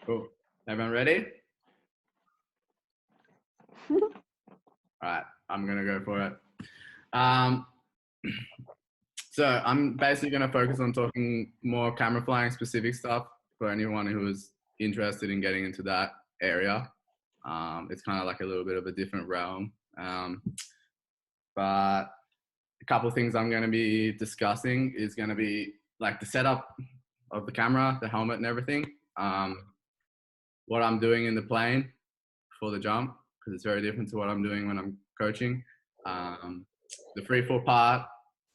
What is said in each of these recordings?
Cool. Everyone ready? All right, I'm gonna go for it. Um, so I'm basically gonna focus on talking more camera flying specific stuff for anyone who is interested in getting into that area. It's kind of like a little bit of a different realm. But a couple of things I'm going to be discussing is going to be like the setup of the camera, the helmet and everything. What I'm doing in the plane for the jump, because it's very different to what I'm doing when I'm coaching. The free fall part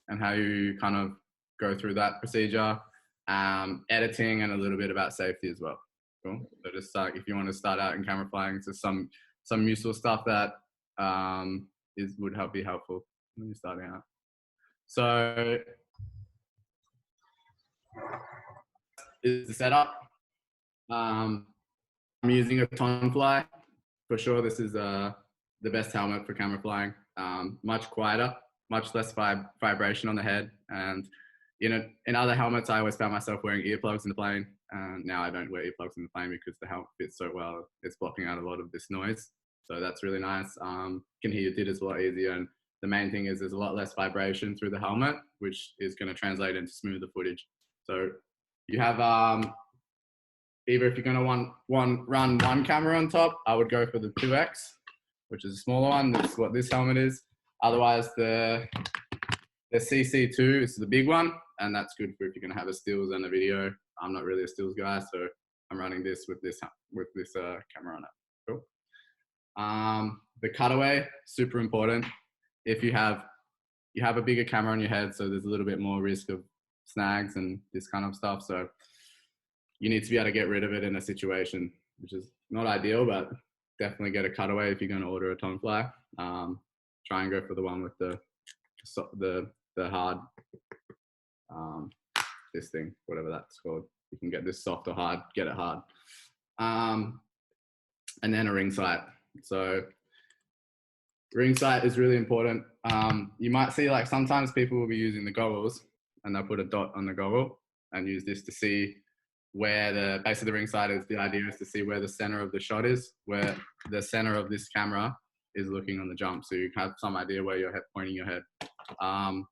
and how you kind of go through that procedure. Editing and a little bit about safety as well. Cool. So just if you want to start out in camera flying, so some useful stuff that would be helpful when you're starting out. So is the setup. I'm using a Tonfly for sure. This is the best helmet for camera flying. Much quieter, much less vibration on the head. And you know, in other helmets, I always found myself wearing earplugs in the plane. Now I don't wear earplugs in the plane because the helmet fits so well. It's blocking out a lot of this noise. So that's really nice. Can hear your jitters a lot easier. And the main thing is there's a lot less vibration through the helmet, which is going to translate into smoother footage. So you have either if you're going to run one camera on top, I would go for the 2X, which is a smaller one. That's what this helmet is. Otherwise, the CC2 is the big one, and that's good for if you're going to have a stills and a video. I'm not really a stills guy, so I'm running this with this camera on it. Cool. The cutaway, super important. If you have a bigger camera on your head, so there's a little bit more risk of snags and this kind of stuff. So you need to be able to get rid of it in a situation, which is not ideal, but definitely get a cutaway if you're going to order a Tonfly. Try and go for the one with the hard, this thing, whatever that's called. You can get this soft or hard, get it hard. And then a ring sight. So ring sight is really important. You might see like sometimes people will be using the goggles and they'll put a dot on the goggle and use this to see where the base of the ring sight is. The idea is to see where the center of the shot is, where the center of this camera is looking on the jump. So you have some idea where you're pointing your head. Some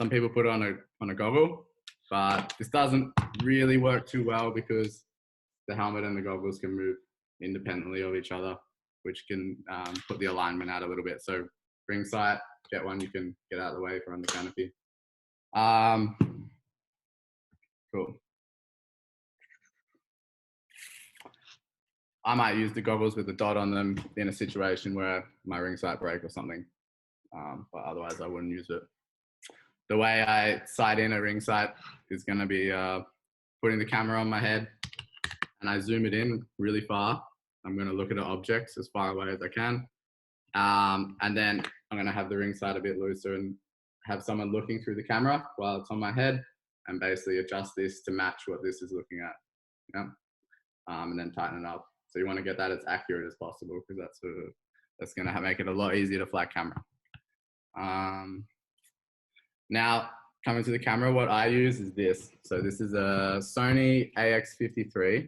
people put it on a goggle, but this doesn't really work too well because the helmet and the goggles can move independently of each other, which can put the alignment out a little bit. So ring sight, get one you can get out of the way for on the canopy. Cool. I might use the goggles with the dot on them in a situation where my ring sight break or something, but otherwise I wouldn't use it. The way I sight in a ring sight is going to be putting the camera on my head and I zoom it in really far. I'm going to look at an object as far away as I can. And then I'm going to have the ring sight a bit looser and have someone looking through the camera while it's on my head and basically adjust this to match what this is looking at. Yeah. And then tighten it up. So you want to get that as accurate as possible because that's going to make it a lot easier to fly camera. Now, coming to the camera, what I use is this. So this is a Sony AX53.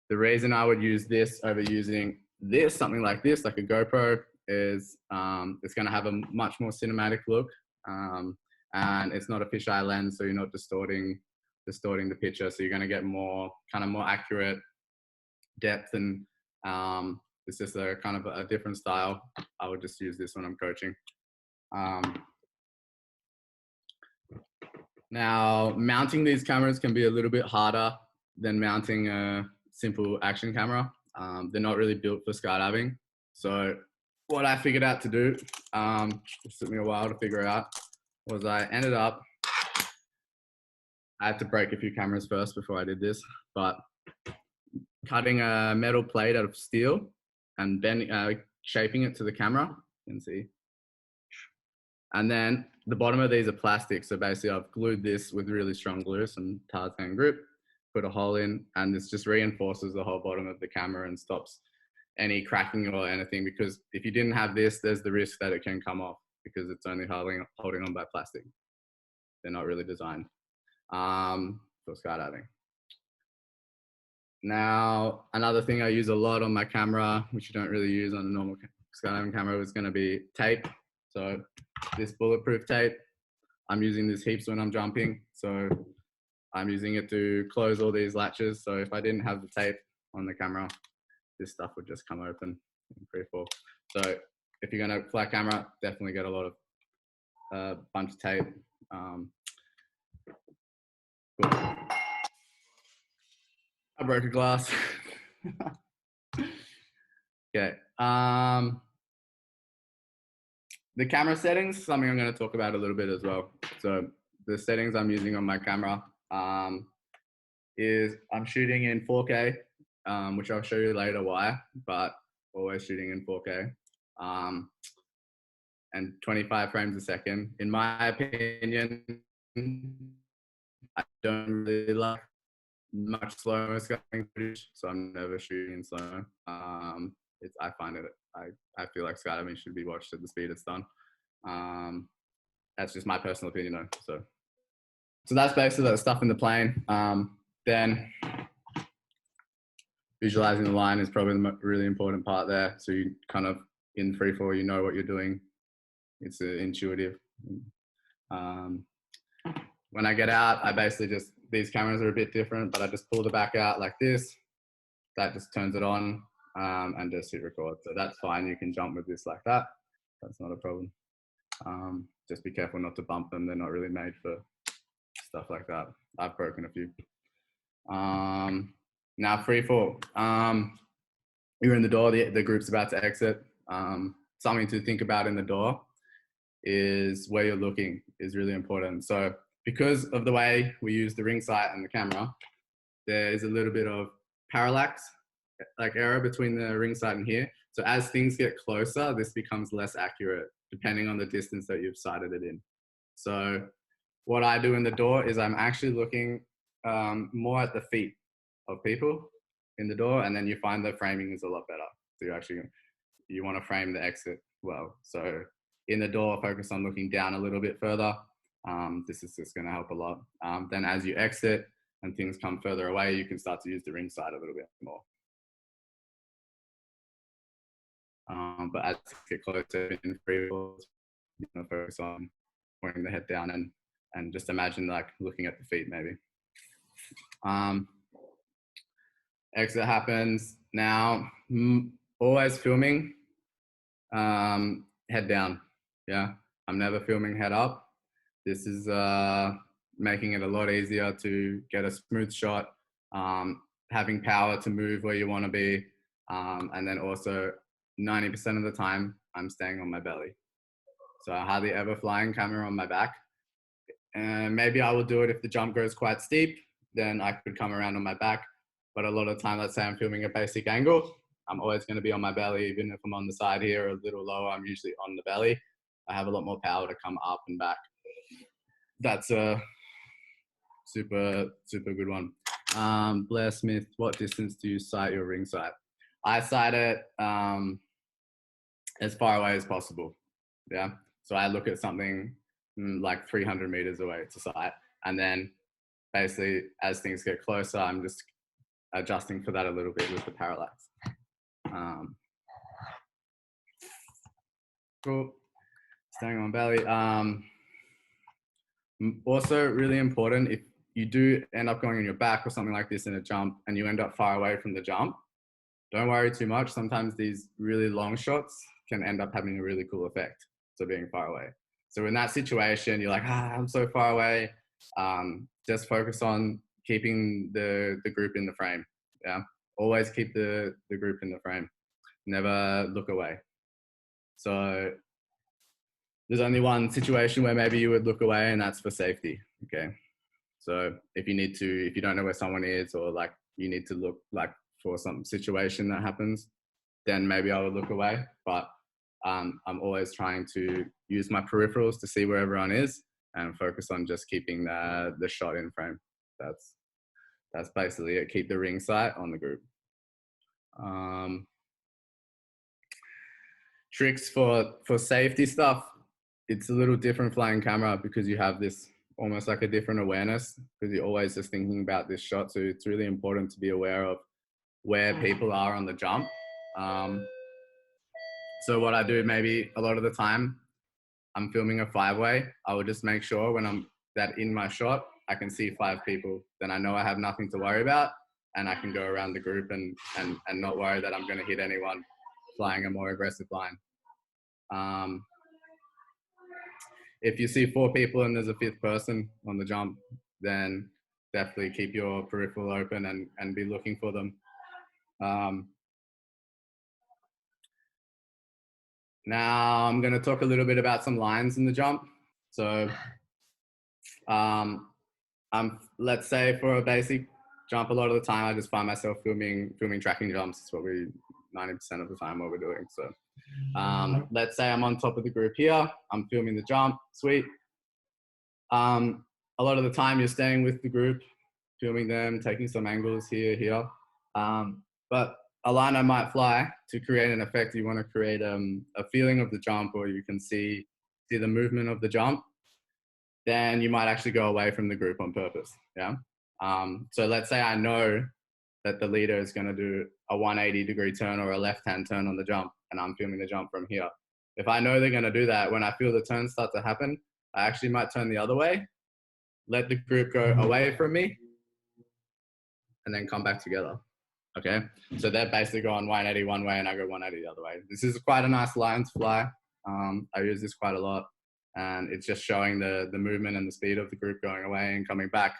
The reason I would use this over using this, something like this, like a GoPro, is it's going to have a much more cinematic look. And it's not a fisheye lens, so you're not distorting the picture. So you're going to get more accurate depth, and it's just a kind of a different style. I would just use this when I'm coaching. Now, mounting these cameras can be a little bit harder than mounting a simple action camera. They're not really built for skydiving. So what I figured out to do, it took me a while to figure out, was I had to break a few cameras first before I did this, but cutting a metal plate out of steel and bending, shaping it to the camera, you can see. And then the bottom of these are plastic. So basically I've glued this with really strong glue, some Tarzan grip, put a hole in, and this just reinforces the whole bottom of the camera and stops any cracking or anything, because if you didn't have this, there's the risk that it can come off because it's only holding on by plastic. They're not really designed for skydiving. Now, another thing I use a lot on my camera, which you don't really use on a normal skydiving camera, is going to be tape. So this bulletproof tape, I'm using this heaps when I'm jumping. So I'm using it to close all these latches. So if I didn't have the tape on the camera, this stuff would just come open in free fall. So if you're going to fly camera, definitely get a lot of bunch of tape. Cool. I broke a glass. Okay. The camera settings, something I'm going to talk about a little bit as well. So the settings I'm using on my camera is I'm shooting in 4K, which I'll show you later why, but always shooting in 4K and 25 frames a second. In my opinion, I don't really like much slow-mo skydiving footage, so I'm never shooting in slow. I find it, I feel like skydiving should be watched at the speed it's done. That's just my personal opinion though. So that's basically the stuff in the plane. Then visualizing the line is probably the really important part there. So you kind of in free fall, you know what you're doing. It's intuitive. When I get out, I basically just, these cameras are a bit different, but I just pull the back out like this. That just turns it on and just hit record. So that's fine. You can jump with this like that. That's not a problem. Just be careful not to bump them. They're not really made for stuff like that. I've broken a few. Now free fall. You're in the door, the group's about to exit. Something to think about in the door is where you're looking is really important. So because of the way we use the ring sight and the camera, there is a little bit of parallax, like error between the ring sight and here. So as things get closer, this becomes less accurate depending on the distance that you've sighted it in. So what I do in the door is I'm actually looking more at the feet of people in the door, and then you find the framing is a lot better. So you want to frame the exit well. So in the door, focus on looking down a little bit further. This is just going to help a lot. Then as you exit and things come further away, you can start to use the ring sight a little bit more. But as you get closer in free fall, you know, focus on pointing the head down and just imagine like looking at the feet maybe. Exit happens. Now, always filming, head down. Yeah, I'm never filming head up. This is making it a lot easier to get a smooth shot, having power to move where you want to be, and then also 90% of the time, I'm staying on my belly. So I hardly ever flying camera on my back. And maybe I will do it if the jump goes quite steep, then I could come around on my back. But a lot of the time, let's say I'm filming a basic angle, I'm always going to be on my belly. Even if I'm on the side here or a little lower, I'm usually on the belly. I have a lot more power to come up and back. That's a super, super good one. Blair Smith, what distance do you sight your ring sight? I sight it as far away as possible. Yeah. So I look at something like 300 meters away to sight. And then basically as things get closer, I'm just adjusting for that a little bit with the parallax. Cool. Staying on belly. Also really important, if you do end up going on your back or something like this in a jump and you end up far away from the jump, don't worry too much. Sometimes these really long shots can end up having a really cool effect. So being far away. So in that situation, you're like, I'm so far away. Just focus on keeping the group in the frame. Yeah. Always keep the group in the frame. Never look away. So there's only one situation where maybe you would look away, and that's for safety. Okay. So if you don't know where someone is, or like you need to look like for some situation that happens, then maybe I would look away. But I'm always trying to use my peripherals to see where everyone is and focus on just keeping the shot in frame. That's basically it. Keep the ring sight on the group. Tricks for safety stuff. It's a little different flying camera because you have this almost like a different awareness because you're always just thinking about this shot. So it's really important to be aware of where people are on the jump. So what I do maybe a lot of the time, I'm filming a 5-way. I will just make sure when I'm that in my shot, I can see 5 people. Then I know I have nothing to worry about, and I can go around the group and not worry that I'm going to hit anyone flying a more aggressive line. If you see 4 people and there's a 5th person on the jump, then definitely keep your peripheral open and be looking for them. Now I'm going to talk a little bit about some lines in the jump. So let's say for a basic jump, a lot of the time I just find myself filming tracking jumps. It's what 90% of the time what we're doing. So let's say I'm on top of the group here. I'm filming the jump. Sweet. A lot of the time you're staying with the group, filming them, taking some angles here. But a line I might fly to create an effect. You want to create a feeling of the jump, or you can see the movement of the jump. Then you might actually go away from the group on purpose. Yeah. So let's say I know that the leader is going to do a 180-degree turn or a left-hand turn on the jump, and I'm filming the jump from here. If I know they're going to do that, when I feel the turn start to happen, I actually might turn the other way, let the group go away from me, and then come back together. Okay, so they're basically going 180 one way and I go 180 the other way. This is quite a nice line to fly. I use this quite a lot, and it's just showing the movement and the speed of the group going away and coming back.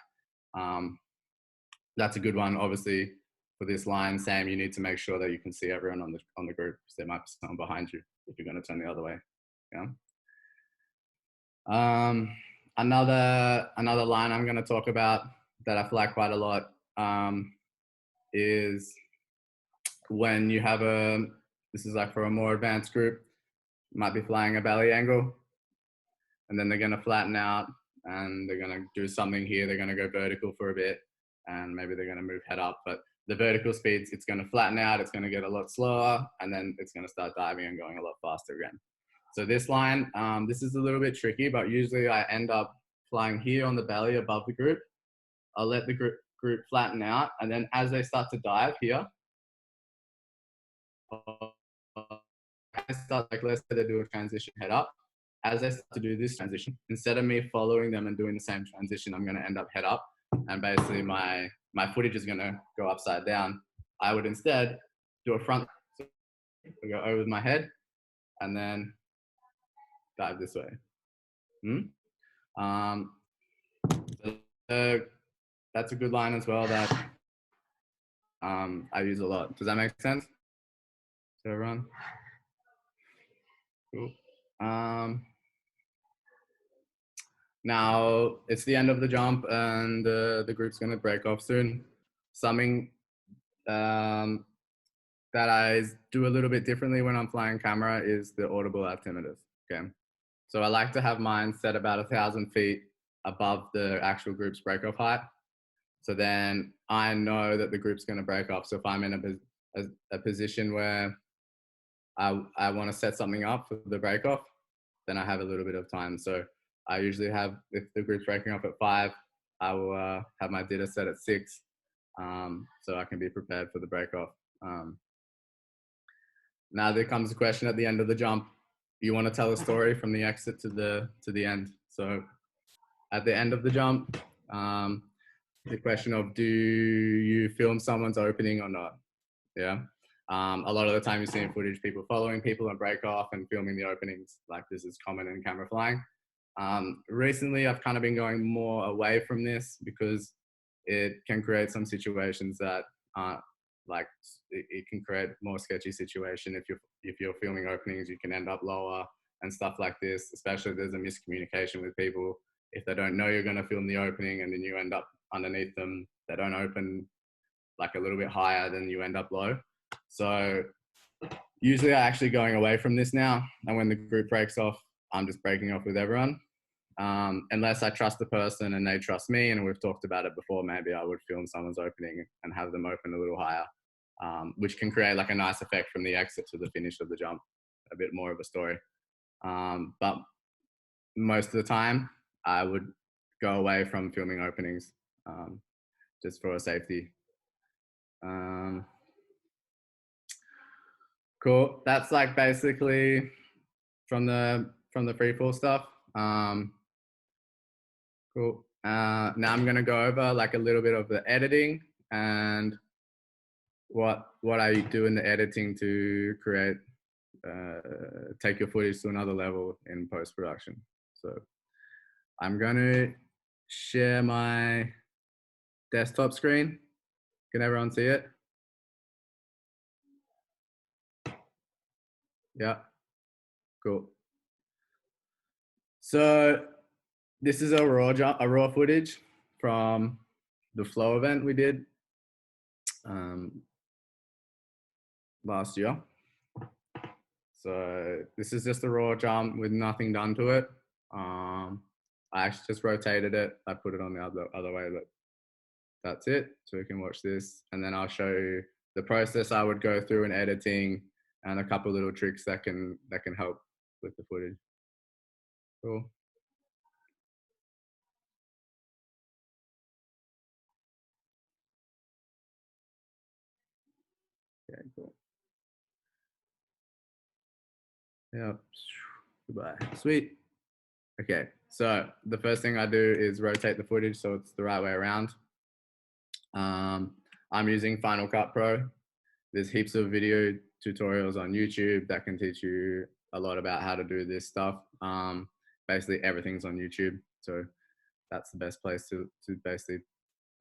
That's a good one. Obviously, for this line, Sam, you need to make sure that you can see everyone on the group, because there might be someone behind you if you're going to turn the other way. Yeah. Another line I'm going to talk about that I fly quite a lot is when you have this is like for a more advanced group, you might be flying a belly angle, and then they're going to flatten out and they're going to do something here. They're going to go vertical for a bit, and maybe they're going to move head up, but the vertical speeds, it's going to flatten out. It's going to get a lot slower, and then it's going to start diving and going a lot faster again. So this line, this is a little bit tricky, but usually I end up flying here on the belly above the group. I'll let the group flatten out, and then as they start to dive here, like let's say they do a transition head up. As they start to do this transition, instead of me following them and doing the same transition, I'm going to end up head up, and basically my footage is going to go upside down. I would instead do a front, so I go over my head, and then dive this way. That's a good line as well that I use a lot. Does that make sense to everyone? Cool. Now it's the end of the jump, and the group's going to break off soon. Something that I do a little bit differently when I'm flying camera is the audible altimeters. Okay, so I like to have mine set about 1,000 feet above the actual group's break-off height. So then I know that the group's going to break off. So if I'm in a position where I want to set something up for the break-off, then I have a little bit of time. So I usually have, if the group's breaking off at 5, I will have my DITA set at 6, so I can be prepared for the break-off. Now there comes a question at the end of the jump. You want to tell a story from the exit to the end. So at the end of the jump, the question of, do you film someone's opening or not? Yeah. A lot of the time you're seeing footage, people following people on break off and filming the openings. Like, this is common in camera flying. Recently, I've kind of been going more away from this because it can create some situations that aren't, like, it can create more sketchy situation. If you're filming openings, you can end up lower and stuff like this, especially if there's a miscommunication with people. If they don't know you're going to film the opening and then you end up underneath them, they don't open like a little bit higher, then you end up low. So usually I'm actually going away from this now. And when the group breaks off, I'm just breaking off with everyone. Unless I trust the person and they trust me, and we've talked about it before, maybe I would film someone's opening and have them open a little higher, which can create like a nice effect from the exit to the finish of the jump, a bit more of a story. But most of the time I would go away from filming openings, just for safety. Cool. That's like basically from the free fall stuff. Cool. Now I'm gonna go over like a little bit of the editing and what I do in the editing to create take your footage to another level in post production. So I'm gonna share my desktop screen. Can everyone see it? Yeah. Cool. So this is a raw footage from the flow event we did um, last year. So this is just a raw jump with nothing done to it. I actually just rotated it. I put it on the other way, but that's it. So you can watch this, and then I'll show you the process I would go through in editing and a couple little tricks that can help with the footage. Cool. Okay, cool. Yeah. Goodbye. Sweet. Okay, so the first thing I do is rotate the footage so it's the right way around. I'm using Final Cut Pro. There's heaps of video tutorials on YouTube that can teach you a lot about how to do this stuff. Basically, everything's on YouTube, so that's the best place to basically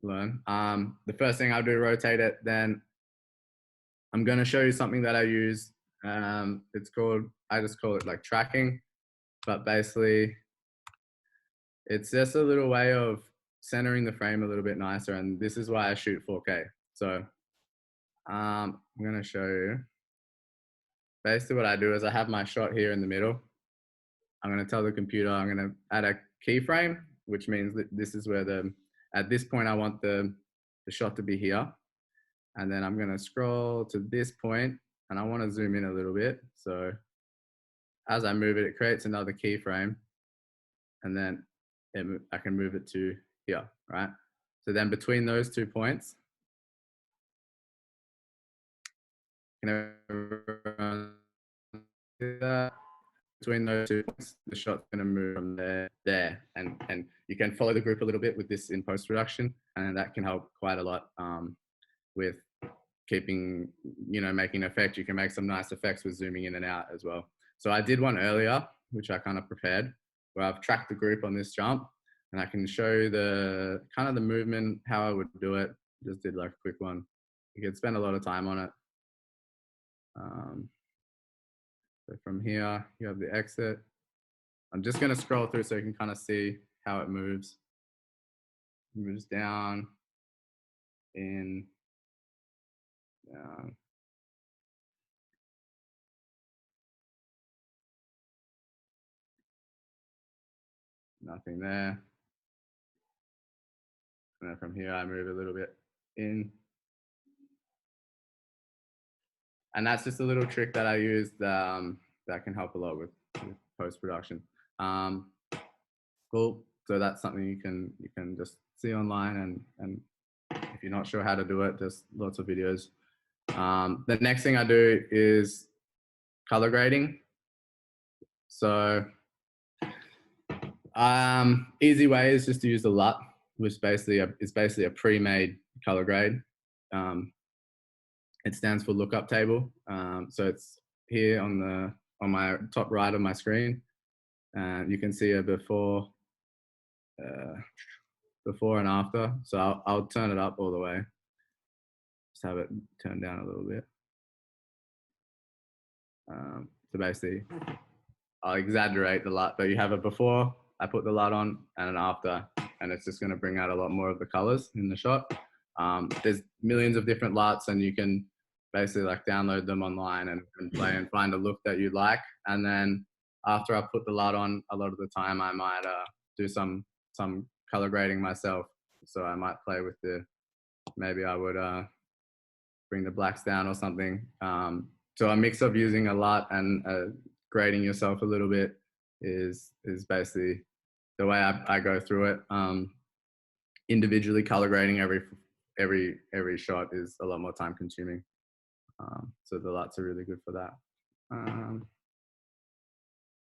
learn. The first thing I do, rotate it. Then I'm going to show you something that I use. I just call it like tracking, but basically it's just a little way of centering the frame a little bit nicer. And this is why I shoot 4K. So I'm going to show you. Basically what I do is I have my shot here in the middle. I'm going to tell the computer I'm going to add a keyframe, which means that this is where at this point I want the shot to be here. And then I'm going to scroll to this point and I want to zoom in a little bit. So as I move it, it creates another keyframe and then I can move it to here, right? So then between those 2 points, can everyone see that? Between those 2 points, the shot's going to move from there, and you can follow the group a little bit with this in post production, and that can help quite a lot with keeping, making an effect. You can make some nice effects with zooming in and out as well. So I did one earlier, which I kind of prepared, where I've tracked the group on this jump, and I can show you the kind of the movement, how I would do it. Just did like a quick one. You could spend a lot of time on it. So from here, you have the exit. I'm just going to scroll through so you can kind of see how it moves. It moves down, in, down. Nothing there. And then from here, I move a little bit in. And that's just a little trick that I use that can help a lot with post-production. Cool. So that's something you can just see online, and if you're not sure how to do it, there's lots of videos. The next thing I do is color grading. So easy way is just to use the LUT, which is basically a pre-made color grade. It stands for lookup table. So it's here on my top right of my screen. You can see a before and after. So I'll turn it up all the way. Just have it turned down a little bit. So basically, I'll exaggerate the LUT, but you have a before, I put the LUT on, and an after, and it's just going to bring out a lot more of the colors in the shot. There's millions of different LUTs, and you can basically like download them online and play and find a look that you like. And then after I put the LUT on, a lot of the time I might do some color grading myself. So I might play with maybe I would bring the blacks down or something. So a mix of using a LUT and grading yourself a little bit is basically the way I go through it. Individually color grading every shot is a lot more time consuming. So the LUTs are really good for that.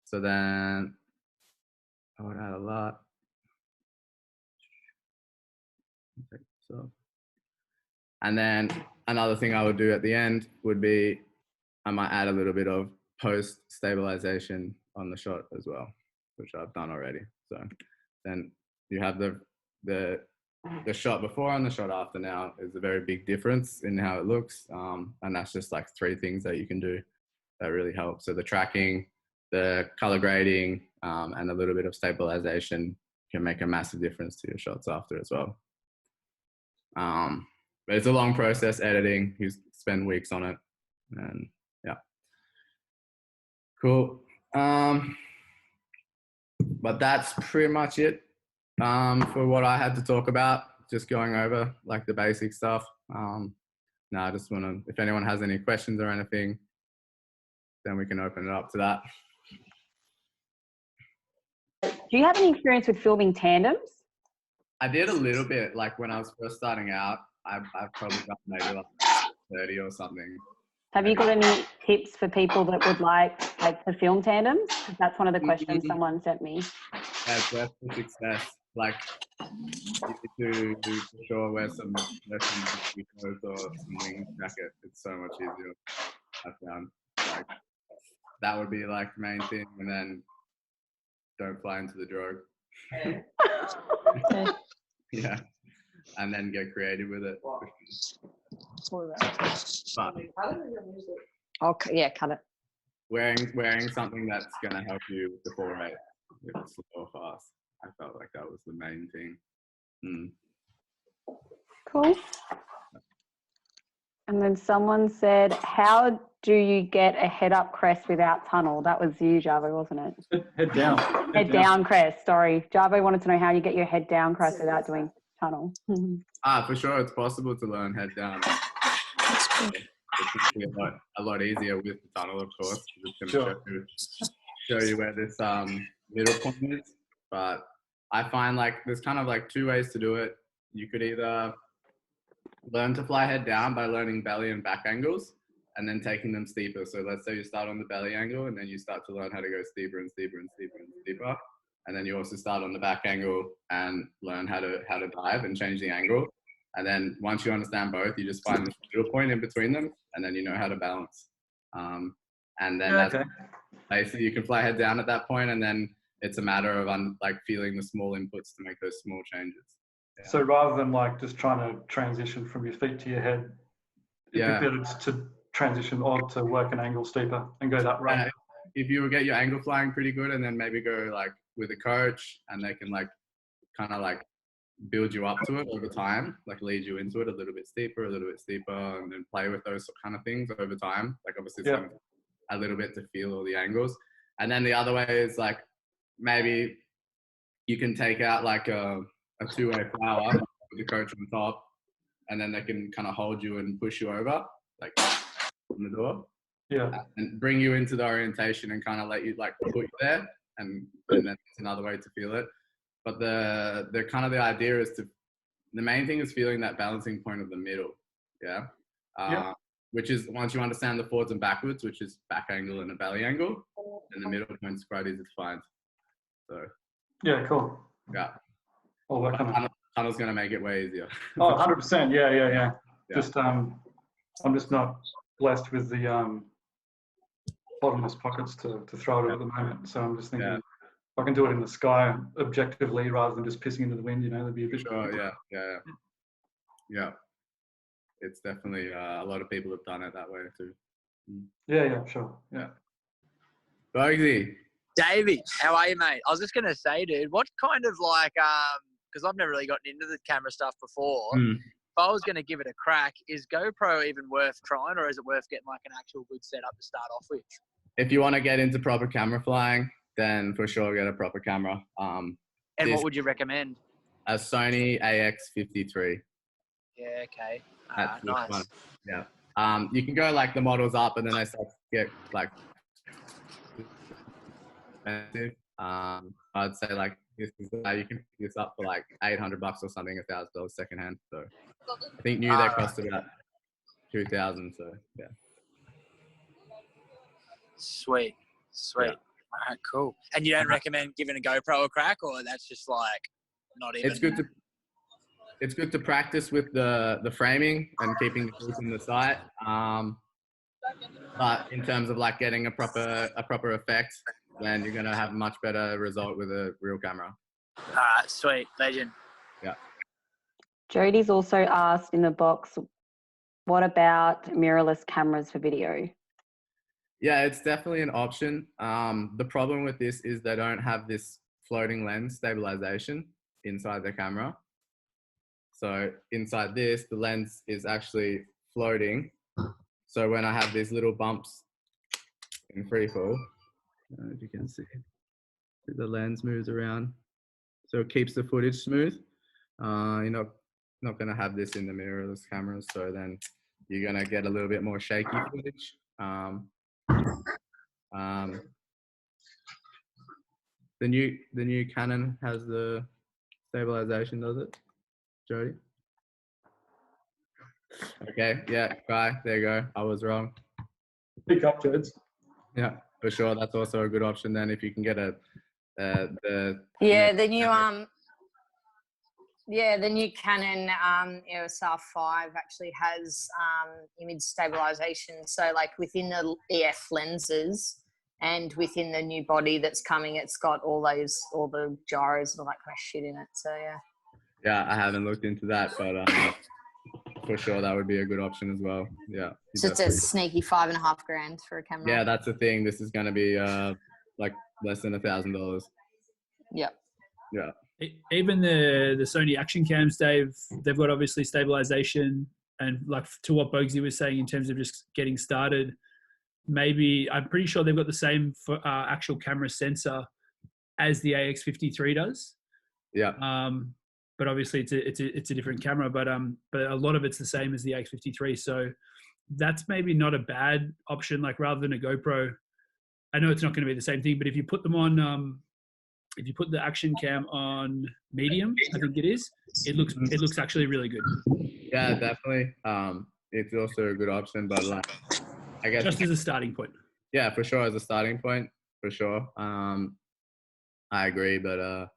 So then I would add a LUT. And then another thing I would do at the end would be I might add a little bit of post stabilization on the shot as well, which I've done already. So then you have the shot before and the shot after now is a very big difference in how it looks. And that's just like 3 things that you can do that really help. So the tracking, the color grading, and a little bit of stabilization can make a massive difference to your shots after as well. But it's a long process editing. You spend weeks on it, and yeah, cool. But that's pretty much it for what I had to talk about. Just going over like the basic stuff. Now I just want to, if anyone has any questions or anything, then we can open it up to that. Do you have any experience with filming tandems? I did a little bit, like when I was first starting out. I've probably got maybe like 30 or something. Have you got any tips for people that would like to film tandems? That's one of the questions someone sent me. Yeah, dress for success. Like, you need to for sure wear some clothes or some wing jacket. It's so much easier. I found like that would be like the main thing, and then don't fly into the drogue. Yeah, and then get creative with it. But okay, yeah, cut it. Wearing something that's gonna help you with the fall rate, if it's slow or fast. I felt like that was the main thing. Cool. And then someone said, how do you get a head up crest without tunnel? That was you, Jarvo, wasn't it? Head down. Head down crest, sorry. Jarvo wanted to know how you get your head down crest without doing tunnel. For sure, it's possible to learn head down. It's a lot easier with the tunnel, of course. It's going to show you where this middle point is. But I find like there's kind of like 2 ways to do it. You could either learn to fly head down by learning belly and back angles and then taking them steeper. So let's say you start on the belly angle and then you start to learn how to go steeper and steeper and steeper and steeper. And then you also start on the back angle and learn how to dive and change the angle. And then once you understand both, you just find the middle point in between them, and then you know how to balance. And then that's basically you can fly head down at that point, and then it's a matter of like feeling the small inputs to make those small changes. Yeah. So rather than like just trying to transition from your feet to your head, it'd be better to transition or to work an angle steeper and go that way. If you get your angle flying pretty good, and then maybe go like with a coach, and they can like kind of like build you up to it over time, like lead you into it a little bit steeper, and then play with those kind of things over time. Like obviously it's a little bit to feel all the angles. And then the other way is like maybe you can take out like a 2-way flower with the coach on top, and then they can kind of hold you and push you over like on the door. Yeah. And bring you into the orientation and kind of let you like put you there, and then that's another way to feel it. But the kind of the idea is the main thing is feeling that balancing point of the middle. Yeah. Which is once you understand the forwards and backwards, which is back angle and a belly angle, and the middle point's quite easy to find. So. Yeah, cool. Yeah. All that kind of. Tunnel's going to make it way easier. Oh, 100%. Yeah. Just, I'm just not blessed with the bottomless pockets to throw it at the moment. So I'm just thinking, if I can do it in the sky objectively rather than just pissing into the wind, that'd be a bit. Sure, yeah. It's definitely a lot of people have done it that way too. Yeah, sure. Yeah. Bugsy. Davey, how are you, mate? I was just going to say, dude, what kind of like, because I've never really gotten into the camera stuff before. If I was going to give it a crack, is GoPro even worth trying, or is it worth getting like an actual good setup to start off with? If you want to get into proper camera flying, then for sure get a proper camera. And what would you recommend? A Sony AX53. Yeah, okay. Nice. One. Yeah. You can go like the models up, and then they start to get like expensive. I'd say like this is you can pick this up for like $800 or something, $1,000 secondhand. So I think new they cost about 2000. So yeah. Sweet. Yeah. All right, cool. And you don't recommend giving a GoPro a crack, or that's just like not even? It's good to practice with the framing and keeping the group in the sight. But in terms of like getting a proper effect, then you're gonna have a much better result with a real camera. All right, sweet, legend. Yeah. Jody's also asked in the box, what about mirrorless cameras for video? Yeah, it's definitely an option. The problem with this is they don't have this floating lens stabilization inside the camera. So inside this, the lens is actually floating. So when I have these little bumps in free fall, if you can see, the lens moves around. So it keeps the footage smooth. You're not going to have this in the mirrorless cameras. So then you're going to get a little bit more shaky footage. The new Canon has the stabilization, does it, Jody? Okay, yeah, Guy, there you go. I was wrong. Pick up, Jeds. Yeah, for sure. That's also a good option then if you can get the new Canon EOS R5 actually has image stabilization. So like within the EF lenses and within the new body that's coming, it's got all the gyros and all that kind of shit in it. So yeah. Yeah, I haven't looked into that, but for sure that would be a good option as well. Yeah. So it's a sneaky $5,500 for a camera. Yeah, that's the thing. This is going to be like less than $1,000. Yep. Yeah. Even the Sony action cams, they've got obviously stabilization, and like to what Bogsy was saying in terms of just getting started, maybe I'm pretty sure they've got the same actual camera sensor as the AX53 does. Yeah. But obviously it's a different camera, but a lot of it's the same as the AX53. So that's maybe not a bad option. Like rather than a GoPro, I know it's not going to be the same thing, but if you put them on, if you put the action cam on medium, I think it is, it looks actually really good. Yeah, definitely. It's also a good option, but like, I guess just as a starting point. Yeah, for sure. As a starting point, for sure. I agree, but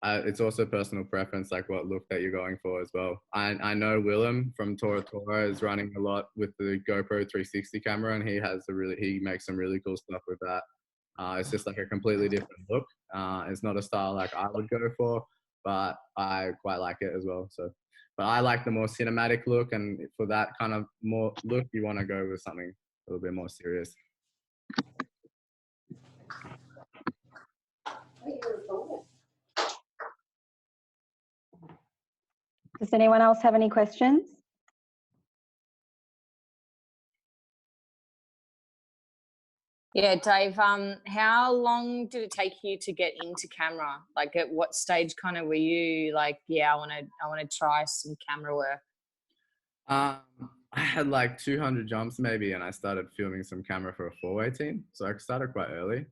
it's also personal preference, like what look that you're going for as well. I know Willem from Tora Tora is running a lot with the GoPro 360 camera, and he makes some really cool stuff with that. It's just like a completely different look. It's not a style like I would go for, but I quite like it as well. So, but I like the more cinematic look, and for that kind of more look, you want to go with something a little bit more serious. Does anyone else have any questions? Yeah, Dave, how long did it take you to get into camera? Like at what stage kind of were you like, yeah, I want to try some camera work? I had like 200 jumps maybe, and I started filming some camera for a 4-way team. So I started quite early.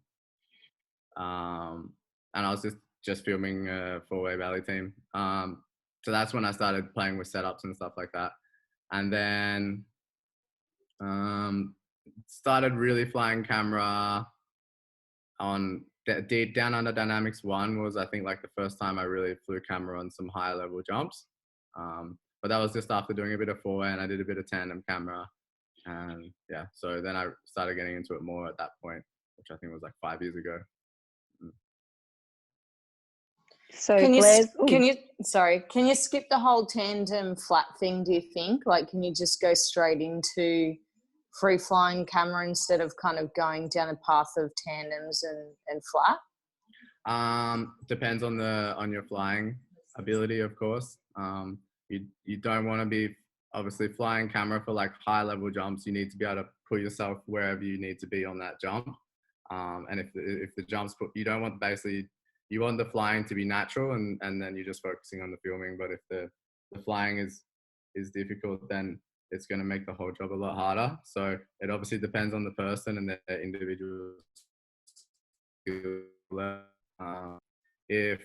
And I was just filming a 4-way valley team. So that's when I started playing with setups and stuff like that. And then started really flying camera on Down Under Dynamics 1 was, I think, like the first time I really flew camera on some high level jumps. But that was just after doing a bit of 4-way, and I did a bit of tandem camera. And yeah, so then I started getting into it more at that point, which I think was like 5 years ago. So can you skip the whole tandem flat thing, do you think? Like, can you just go straight into free flying camera instead of kind of going down a path of tandems and flat? Depends on your flying ability, of course. You don't want to be obviously flying camera for like high level jumps. You need to be able to put yourself wherever you need to be on that jump. And if the jumps you don't want basically, you want the flying to be natural, and then you're just focusing on the filming. But if the flying is difficult, then it's going to make the whole job a lot harder. So it obviously depends on the person and their individual skill. If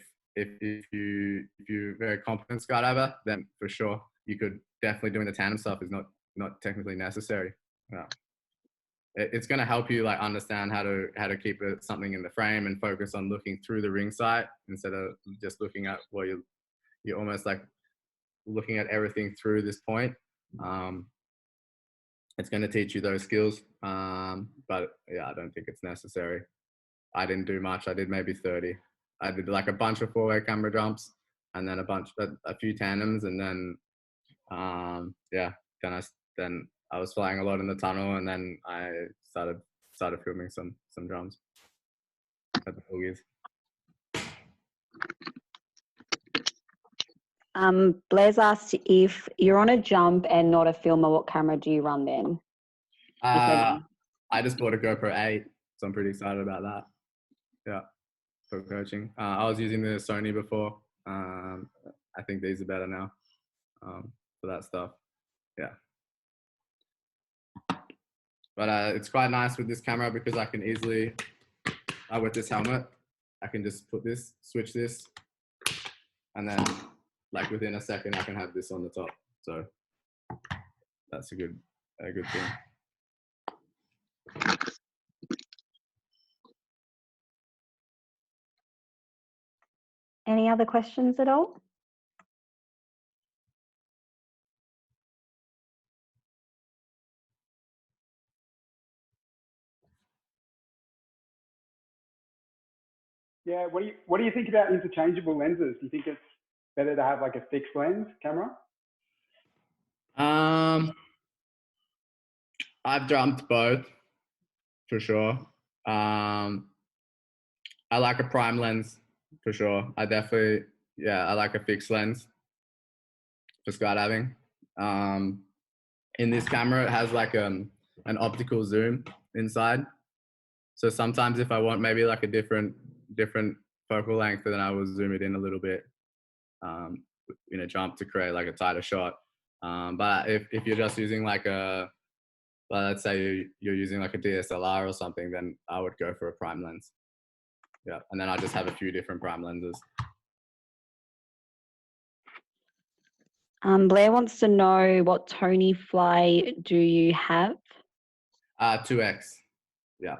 you're a very competent skydiver, then for sure you could definitely doing the tandem stuff is not not technically necessary. Yeah. It's going to help you like understand how to keep something in the frame and focus on looking through the ring sight instead of just looking at what you're almost like looking at everything through this point. It's going to teach you those skills, but yeah, I don't think it's necessary. I didn't do much. I did maybe 30. I did like a bunch of 4-way camera jumps and then a few tandems, and then then I was flying a lot in the tunnel, and then I started filming some drums at the boogies. Blair's asked if you're on a jump and not a filmer, what camera do you run then? I just bought a GoPro 8, so I'm pretty excited about that. Yeah, for coaching. I was using the Sony before. I think these are better now for that stuff. Yeah. But it's quite nice with this camera because I can easily, with this helmet, I can just switch this, and then like within a second I can have this on the top. So that's a good thing. Any other questions at all? Yeah, what do you think about interchangeable lenses? Do you think it's better to have like a fixed lens camera? I've jumped both for sure. I like a prime lens for sure. I like a fixed lens for skydiving. In this camera, it has like an optical zoom inside. So sometimes if I want maybe like a different focal length, then I will zoom it in a little bit in a jump to create like a tighter shot. But if you're just using like let's say you're using like a DSLR or something, then I would go for a prime lens. Yeah, and then I just have a few different prime lenses. Blair wants to know, what Tony fly do you have? 2X. Yeah.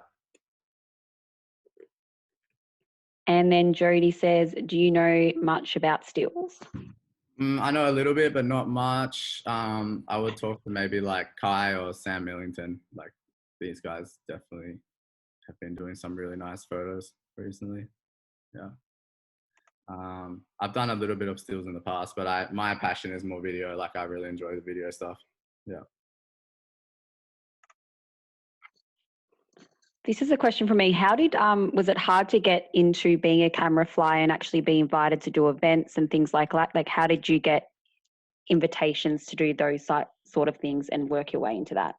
And then Jody says, do you know much about stills? I know a little bit, but not much. I would talk to maybe like Kai or Sam Millington. Like these guys definitely have been doing some really nice photos recently. Yeah. I've done a little bit of stills in the past, but my passion is more video. Like I really enjoy the video stuff. Yeah. This is a question for me. How did was it hard to get into being a camera fly and actually be invited to do events and things like that? Like, how did you get invitations to do those sort of things and work your way into that?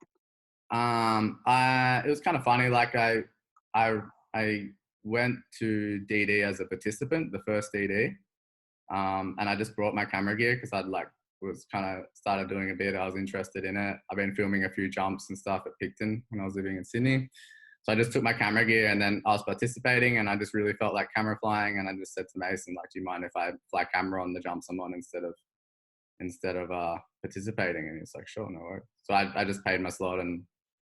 It was kind of funny. Like I went to DD as a participant, the first DD, and I just brought my camera gear because was kind of started doing a bit. I was interested in it. I've been filming a few jumps and stuff at Picton when I was living in Sydney. So I just took my camera gear and then I was participating and I just really felt like camera flying. And I just said to Mason, like, do you mind if I fly camera on the jumps I'm on instead of participating? And he's like, sure, no worries. So I just paid my slot and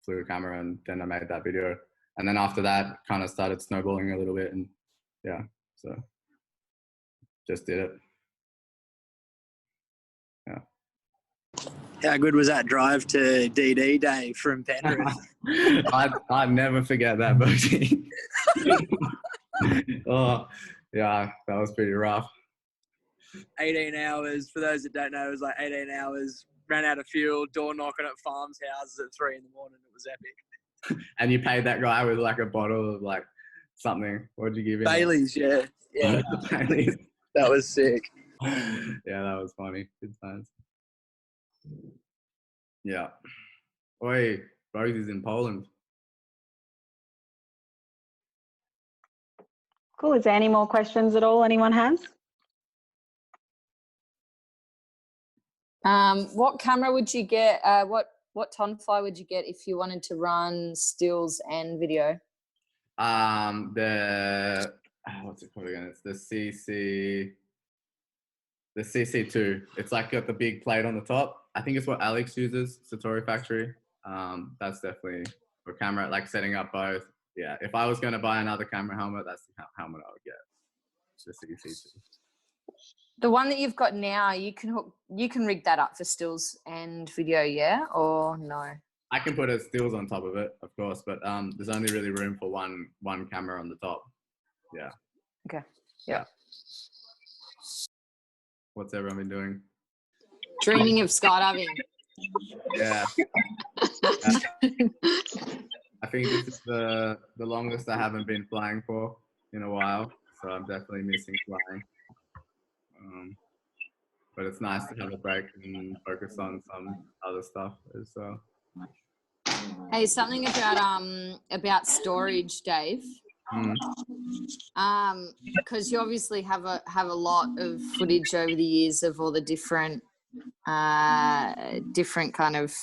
flew a camera, and then I made that video. And then after that kind of started snowballing a little bit, and yeah, so just did it. Yeah. How good was that drive to DD day from Penrith? I'd never forget that, Bertie. Oh, yeah, that was pretty rough. 18 hours, for those that don't know, it was like 18 hours, ran out of fuel, door knocking at farms' houses at 3 a.m. It was epic. And you paid that guy with like a bottle of like something. What did you give him? Bailey's, yeah. Yeah. Bailey's. That was sick. Yeah, that was funny. Good times. Yeah. Oi, Rosie's in Poland. Cool. Is there any more questions at all anyone has? What camera would you get? What Tonfly would you get if you wanted to run stills and video? What's it called again? It's the CC2. It's like got the big plate on the top. I think it's what Alex uses, Satori Factory. That's definitely for camera, like setting up both. Yeah, if I was going to buy another camera helmet, that's the helmet I would get. It's just easy to. The one that you've got now, you can rig that up for stills and video, yeah, or no? I can put a stills on top of it, of course, but there's only really room for one camera on the top. Yeah. Okay. Yeah. What's everyone been doing? Dreaming of skydiving. Yeah. I think this is the longest I haven't been flying for in a while, so I'm definitely missing flying. But it's nice to have a break and focus on some other stuff as well. Hey, something about storage, Dave. Because you obviously have a lot of footage over the years of all the different kind of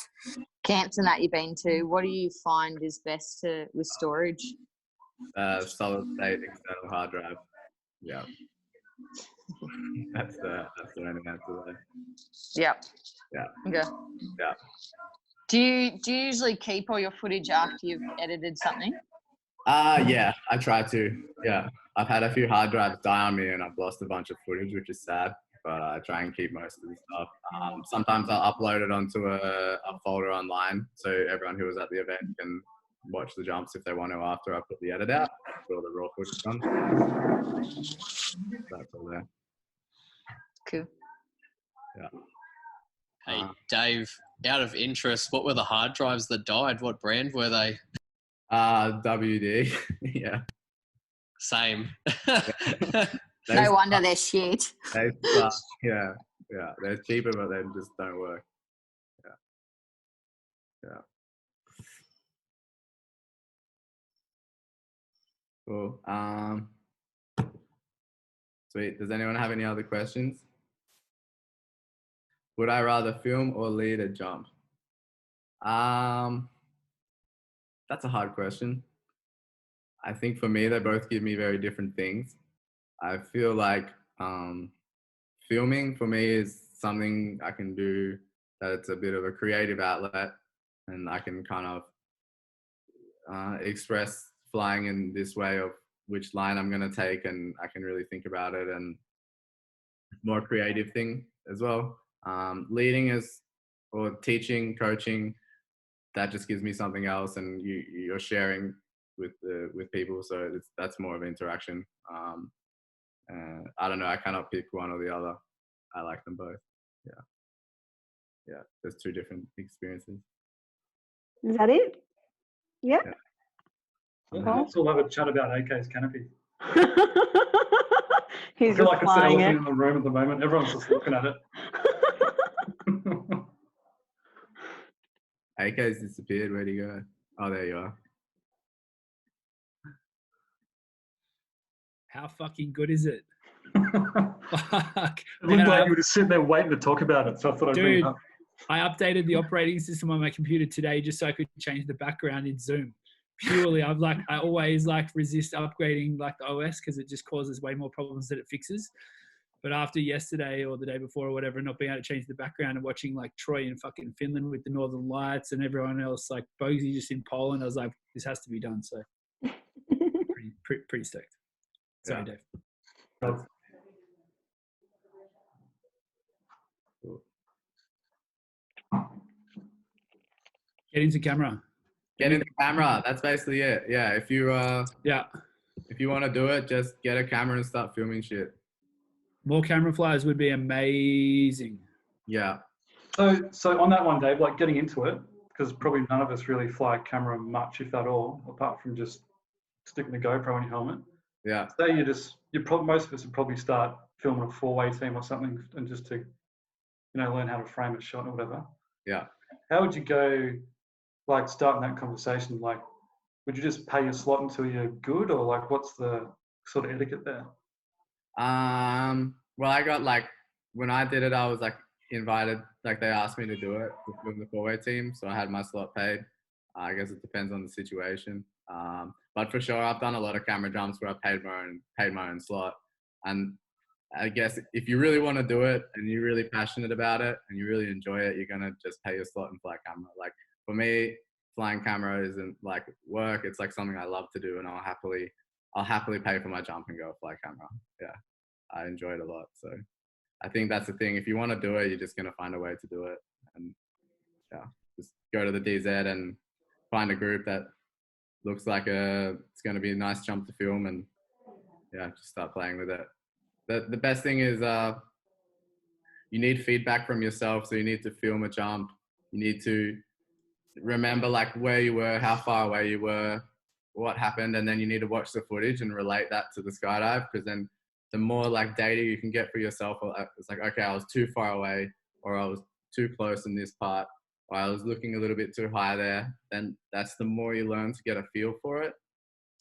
camps and that you've been to. What do you find is best with storage? Solid state external hard drive. Yeah. That's the only answer there. Yep. Yeah. Okay. Yeah. Do you usually keep all your footage after you've edited something? Yeah, I try to. Yeah, I've had a few hard drives die on me, and I've lost a bunch of footage, which is sad. But I try and keep most of the stuff. Sometimes I'll upload it onto a folder online, so everyone who was at the event can watch the jumps if they want to after I put the edit out. Put all the raw footage on. That's all there. Cool. Yeah. Hey, Dave, out of interest, what were the hard drives that died? What brand were they? WD. Yeah. Same. No wonder they're shit. They suck. Yeah. They're cheaper, but they just don't work. Yeah. Cool. Sweet. Does anyone have any other questions? Would I rather film or lead a jump? That's a hard question. I think for me, they both give me very different things. I feel like filming for me is something I can do that it's a bit of a creative outlet, and I can kind of express flying in this way of which line I'm going to take, and I can really think about it, and more creative thing as well. Leading or teaching, coaching, that just gives me something else, and you're sharing with people, so that's more of interaction. I don't know, I cannot pick one or the other. I like them both. Yeah, there's two different experiences. Is that it? Yeah. Let's all have a chat about AK's canopy. He's I feel just like it's the flying elephant it. in the room at the moment. Everyone's just looking at it. AK's disappeared. Where'd he go? Oh, there you are. How fucking good is it? Fuck. It looked like you were just sitting there waiting to talk about it, so I thought I'd bring it up. I updated the operating system on my computer today just so I could change the background in Zoom. Purely, I always resist upgrading the OS because it just causes way more problems than it fixes. But after yesterday or the day before or whatever, not being able to change the background and watching Troy in fucking Finland with the Northern Lights and everyone else, Bogsy just in Poland, I was like, this has to be done. So pretty stoked. Sorry, Dave. Get into camera. Get into camera. That's basically it. Yeah. If you want to do it, just get a camera and start filming shit. More camera flyers would be amazing. Yeah. So on that one, Dave, getting into it, because probably none of us really fly camera much, if at all, apart from just sticking the GoPro on your helmet. Yeah. Say most of us would probably start filming a 4-way team or something, and just to, learn how to frame a shot or whatever. Yeah. How would you go, starting that conversation? Would you just pay your slot until you're good, or what's the sort of etiquette there? Well, I got when I did it, I was invited, they asked me to do it to film the 4-way team, so I had my slot paid. I guess it depends on the situation. But for sure, I've done a lot of camera jumps where I paid my own slot, and I guess if you really want to do it and you're really passionate about it and you really enjoy it, you're gonna just pay your slot and fly camera. Like for me, flying camera isn't like work. It's like something I love to do, and I'll happily pay for my jump and go fly camera. Yeah, I enjoy it a lot. So I think that's the thing. If you want to do it, you're just gonna find a way to do it, and yeah, just go to the DZ and find a group that looks like it's gonna be a nice jump to film, and yeah, just start playing with it. The best thing is you need feedback from yourself. So you need to film a jump. You need to remember like where you were, how far away you were, what happened, and then you need to watch the footage and relate that to the skydive, because then the more like data you can get for yourself, it's like, okay, I was too far away, or I was too close in this part, or I was looking a little bit too high there. Then that's the more you learn to get a feel for it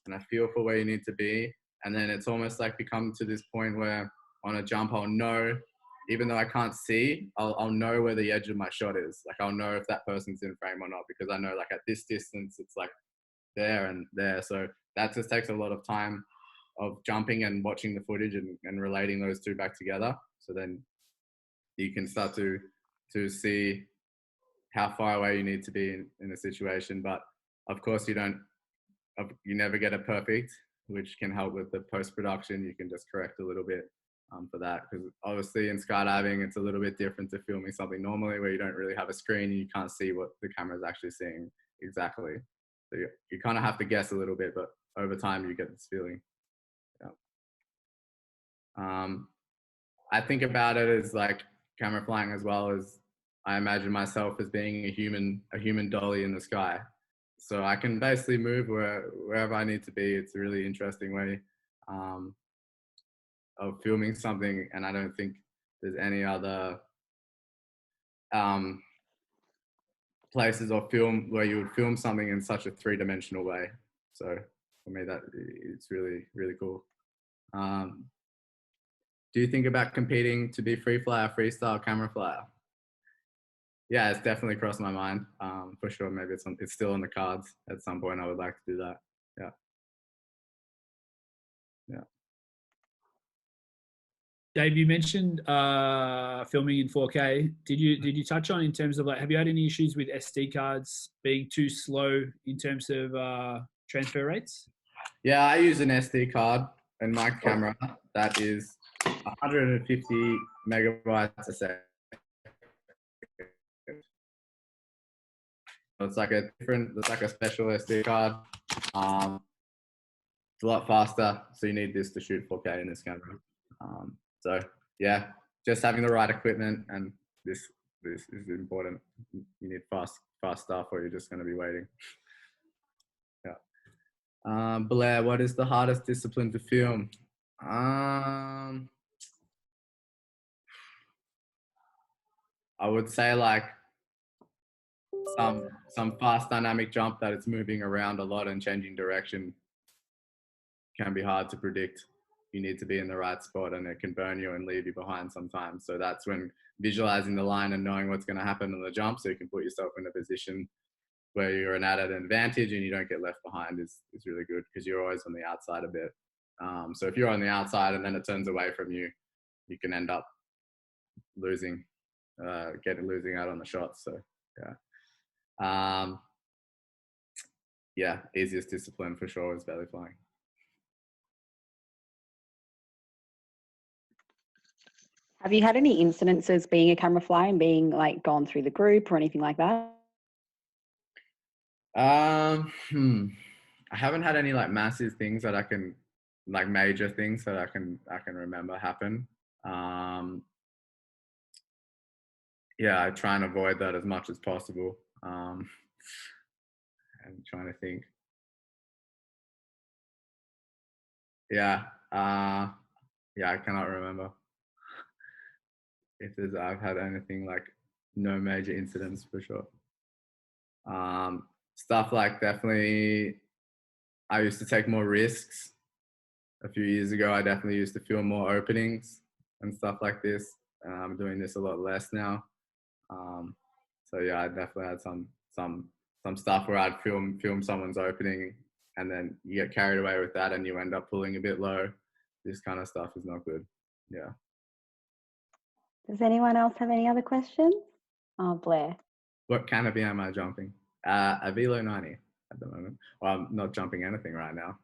and a feel for where you need to be. And then it's almost like become to this point where on a jump, I'll know, even though I can't see, I'll know where the edge of my shot is. Like I'll know if that person's in frame or not, because I know like at this distance, it's like there and there. So that just takes a lot of time of jumping and watching the footage and relating those two back together. So then you can start to see how far away you need to be in a situation. But of course you never get it perfect, which can help with the post-production. You can just correct a little bit for that, because obviously in skydiving it's a little bit different to filming something normally where you don't really have a screen and you can't see what the camera is actually seeing exactly. So you kind of have to guess a little bit, but over time you get this feeling. Yeah. I think about it as like camera flying as well as I imagine myself as being a human dolly in the sky. So I can basically move wherever I need to be. It's a really interesting way of filming something, and I don't think there's any other places or film where you would film something in such a three-dimensional way. So for me, that it's really, really cool. Do you think about competing to be free flyer, freestyle, camera flyer? Yeah, it's definitely crossed my mind. For sure, maybe it's still on the cards at some point. I would like to do that. Yeah. Yeah. Dave, you mentioned filming in 4K. Did you touch on in terms of like, have you had any issues with SD cards being too slow in terms of transfer rates? Yeah, I use an SD card in my camera that is 150 megabytes a second. It's like a special SD card. It's a lot faster, so you need this to shoot 4K in this camera. So yeah, just having the right equipment, and this is important. You need fast stuff, or you're just going to be waiting. Yeah. Blair, what is the hardest discipline to film? I would say like some fast dynamic jump that it's moving around a lot and changing direction can be hard to predict. You need to be in the right spot, and it can burn you and leave you behind sometimes. So that's when visualizing the line and knowing what's going to happen on the jump, so you can put yourself in a position where you're at an advantage and you don't get left behind is really good, because you're always on the outside a bit. So if you're on the outside and then it turns away from you, you can end up losing out on the shots. So yeah. Yeah, easiest discipline for sure is belly flying. Have you had any incidences being a camera flyer and being like gone through the group or anything like that? I haven't had any like massive things that I can, like major things that I can remember happen. Yeah, I try and avoid that as much as possible. I'm trying to think. Yeah, I cannot remember if I've had anything like no major incidents for sure. Stuff like definitely, I used to take more risks. A few years ago, I definitely used to film more openings and stuff like this. I'm doing this a lot less now. So yeah, I definitely had some stuff where I'd film someone's opening, and then you get carried away with that and you end up pulling a bit low. This kind of stuff is not good. Yeah. Does anyone else have any other questions? Oh, Blair. What canopy am I jumping? A Velo 90 at the moment. Well, I'm not jumping anything right now.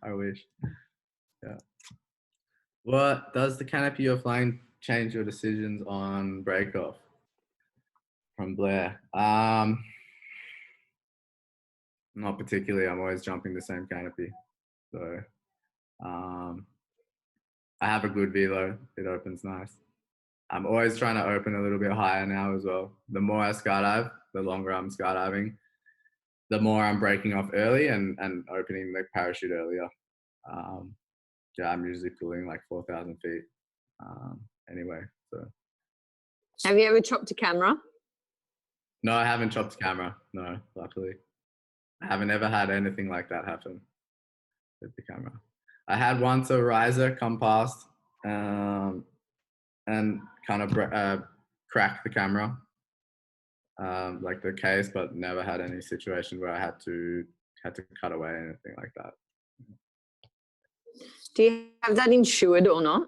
I wish. Yeah. What does the canopy you're flying change your decisions on break off? From Blair. Not particularly. I'm always jumping the same canopy. So I have a good velo. It opens nice. I'm always trying to open a little bit higher now as well. The more I skydive, the longer I'm skydiving, the more I'm breaking off early and opening the parachute earlier. Yeah, I'm usually pulling like 4,000 feet anyway. So. Have you ever chopped a camera? No, I haven't chopped a camera. No, luckily. I haven't ever had anything like that happen with the camera. I had once a riser come past and kind of crack the camera, like the case, but never had any situation where I had to cut away or anything like that. Do you have that insured or not?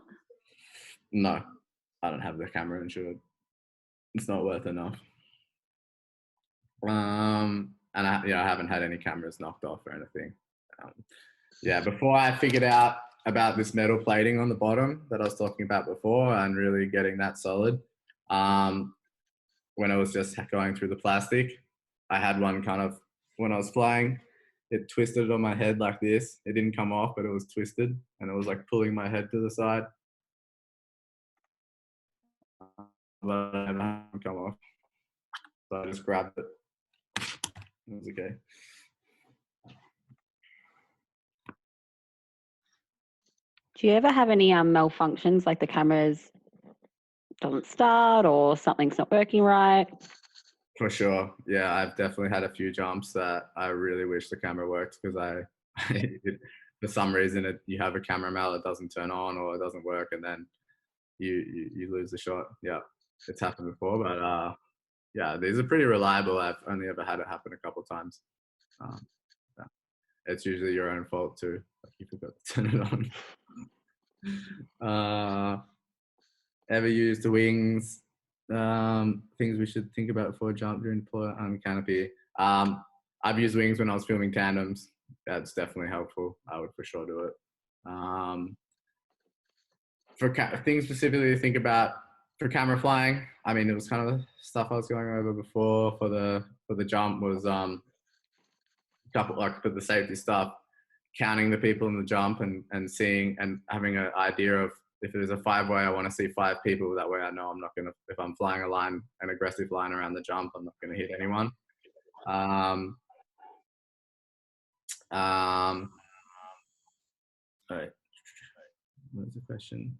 No, I don't have the camera insured. It's not worth enough. And I haven't had any cameras knocked off or anything. Before I figured out about this metal plating on the bottom that I was talking about before and really getting that solid, when I was just going through the plastic, I had one kind of, when I was flying, it twisted on my head like this. It didn't come off, but it was twisted and it was like pulling my head to the side. But it didn't come off. So I just grabbed it. It was okay. Do you ever have any malfunctions, like the cameras doesn't start or something's not working right? For sure. Yeah, I've definitely had a few jumps that I really wish the camera worked because for some reason you have a camera mount that doesn't turn on or it doesn't work and then you lose the shot. Yeah, it's happened before, but yeah, these are pretty reliable. I've only ever had it happen a couple of times. Yeah. It's usually your own fault too. Like you forgot to turn it on. Ever used the wings? Things we should think about before jump during deploy on canopy. I've used wings when I was filming tandems. That's definitely helpful. I would for sure do it. For things specifically to think about for camera flying, I mean, it was kind of the stuff I was going over before. For the jump was couple like for the safety stuff, counting the people in the jump and seeing and having an idea of if there's a 5-way, I want to see 5 people. That way I know I'm not going to, if I'm flying an aggressive line around the jump, I'm not going to hit anyone. Sorry. What was the question?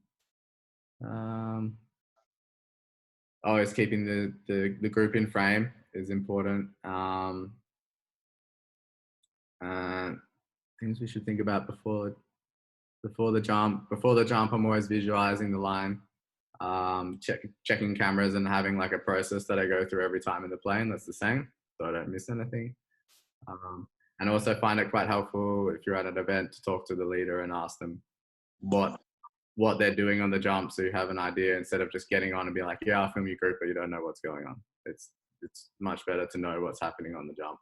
Always keeping the group in frame is important. Things we should think about before the jump. Before the jump, I'm always visualizing the line, checking cameras and having like a process that I go through every time in the plane that's the same, so I don't miss anything. And also find it quite helpful if you're at an event to talk to the leader and ask them what they're doing on the jump, so you have an idea instead of just getting on and be like, yeah, I'll film your group, but you don't know what's going on. It's much better to know what's happening on the jump.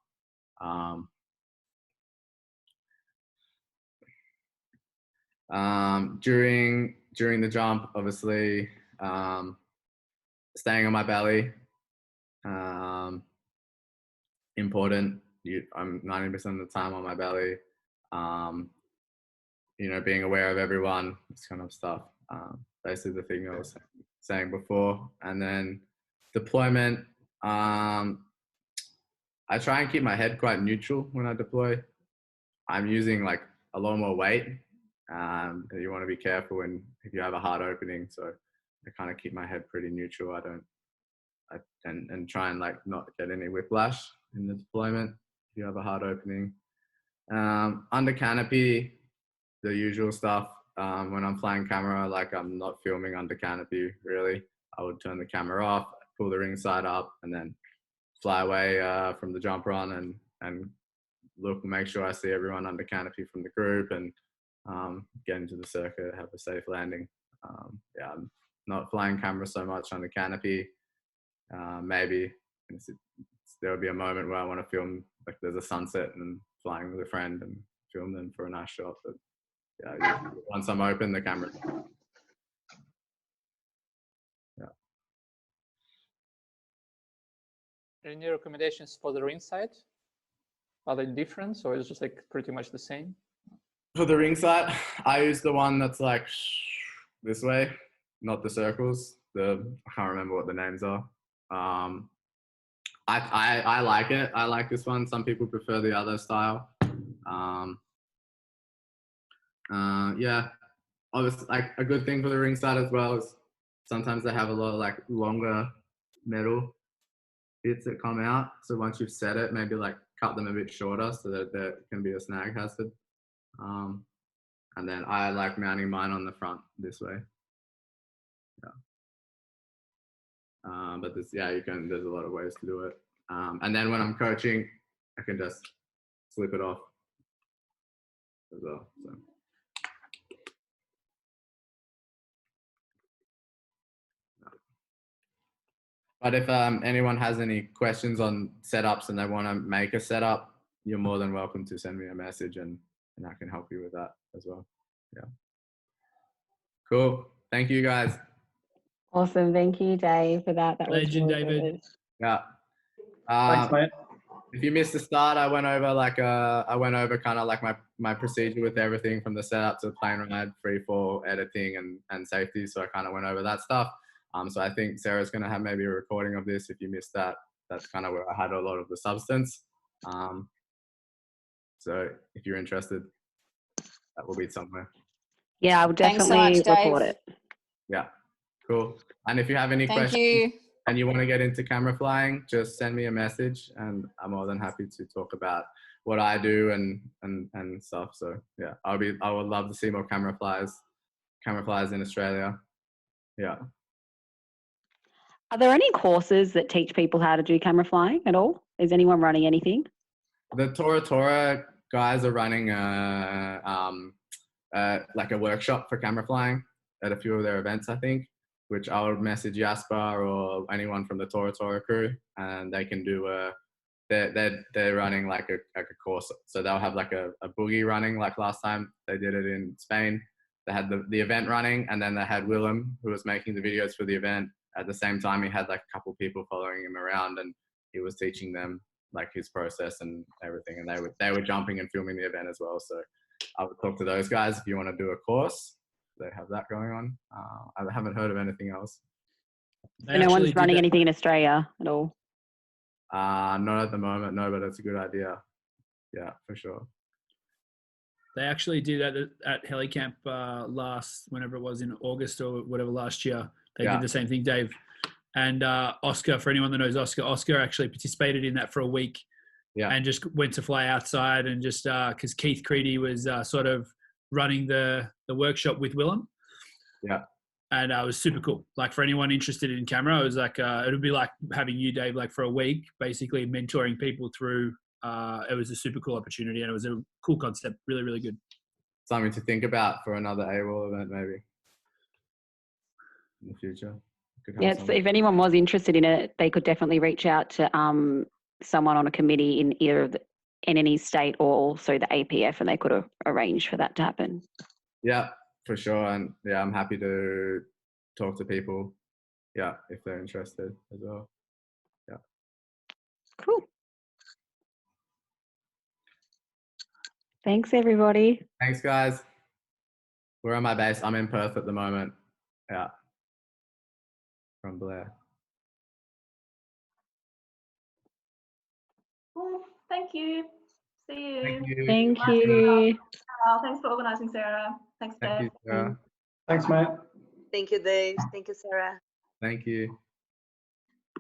During the jump, obviously, staying on my belly, important. I'm 90% of the time on my belly. Being aware of everyone, this kind of stuff. Basically the thing I was saying before. And then deployment, I try and keep my head quite neutral when I deploy. I'm using like a lot more weight. You want to be careful if you have a hard opening. So I kind of keep my head pretty neutral. And try and like not get any whiplash in the deployment if you have a hard opening. Under canopy, the usual stuff. When I'm flying camera, like I'm not filming under canopy really. I would turn the camera off, pull the ring side up, and then fly away from the jump run and make sure I see everyone under canopy from the group and get into the circuit, have a safe landing. Yeah, I'm not flying camera so much on the canopy. Maybe there'll be a moment where I want to film, like there's a sunset and flying with a friend and film them for a nice shot. But yeah, once I'm open, the camera. Yeah. Any recommendations for the ringside? Are they different, or is it just like pretty much the same? For the ringside, I use the one that's like this way, not the circles. I can't remember what the names are. I like it. I like this one. Some people prefer the other style. Yeah, obviously, like a good thing for the ringside as well is sometimes they have a lot of like longer metal bits that come out. So once you've set it, maybe like cut them a bit shorter so that there can be a snag hazard. And then I like mounting mine on the front this way. Yeah. But there's a lot of ways to do it. And then when I'm coaching, I can just slip it off as well. So. But if anyone has any questions on setups and they want to make a setup, you're more than welcome to send me a message and I can help you with that as well. Yeah. Cool. Thank you guys. Awesome. Thank you, Dave, for that. That was Legend, really David. good. Yeah. Thanks, mate. If you missed the start, I went over kind of like my procedure with everything from the setup to plane ride, free fall, editing and safety. So I kind of went over that stuff. So I think Sarah's going to have maybe a recording of this. If you missed that, that's kind of where I had a lot of the substance. So if you're interested, that will be somewhere. Yeah, I would Thanks so definitely much, Dave. record it. Yeah, cool. And if you have any Thank questions you. and you want to get into camera flying, just send me a message and I'm more than happy to talk about what I do and stuff. So yeah, I would love to see more camera flies in Australia. Yeah. Are there any courses that teach people how to do camera flying at all? Is anyone running anything? The Tora guys are running like a workshop for camera flying at a few of their events, I think, which I would message Jasper or anyone from the Tora crew, and they can do they're running like a course. So they'll have like a boogie running, like last time they did it in Spain. They had the event running, and then they had Willem, who was making the videos for the event. At the same time, he had like a couple people following him around, and he was teaching them like his process and everything. And they were jumping and filming the event as well. So I would talk to those guys if you want to do a course. They have that going on. I haven't heard of anything else. So no one's running anything in Australia at all? Not at the moment, no, but it's a good idea. Yeah, for sure. They actually did that at Helicamp whenever it was in August or whatever last year. They did the same thing, Dave. And Oscar, for anyone that knows Oscar actually participated in that for a week. Yeah. And just went to fly outside and just because Keith Creedy was sort of running the workshop with Willem. Yeah. And it was super cool. Like for anyone interested in camera, it was like it would be like having you, Dave, like for a week, basically mentoring people through. It was a super cool opportunity and it was a cool concept. Really, really good. Something to think about for another AWOL event, maybe in the future. Yeah, so if anyone was interested in it, they could definitely reach out to someone on a committee in either in any state or also the APF, and they could arrange for that to happen. Yeah, for sure. And yeah, I'm happy to talk to people. Yeah, if they're interested as well. Yeah. Cool. Thanks, everybody. Thanks, guys. Where am I based? I'm in Perth at the moment. Yeah. From Blair. Well, thank you. See you. Thank you. Thank you. Thanks for organising, Sarah. Thanks, Dave. Thank you, Sarah. Thanks, mate. Thank you, Dave. Thank you, Sarah. Thank you.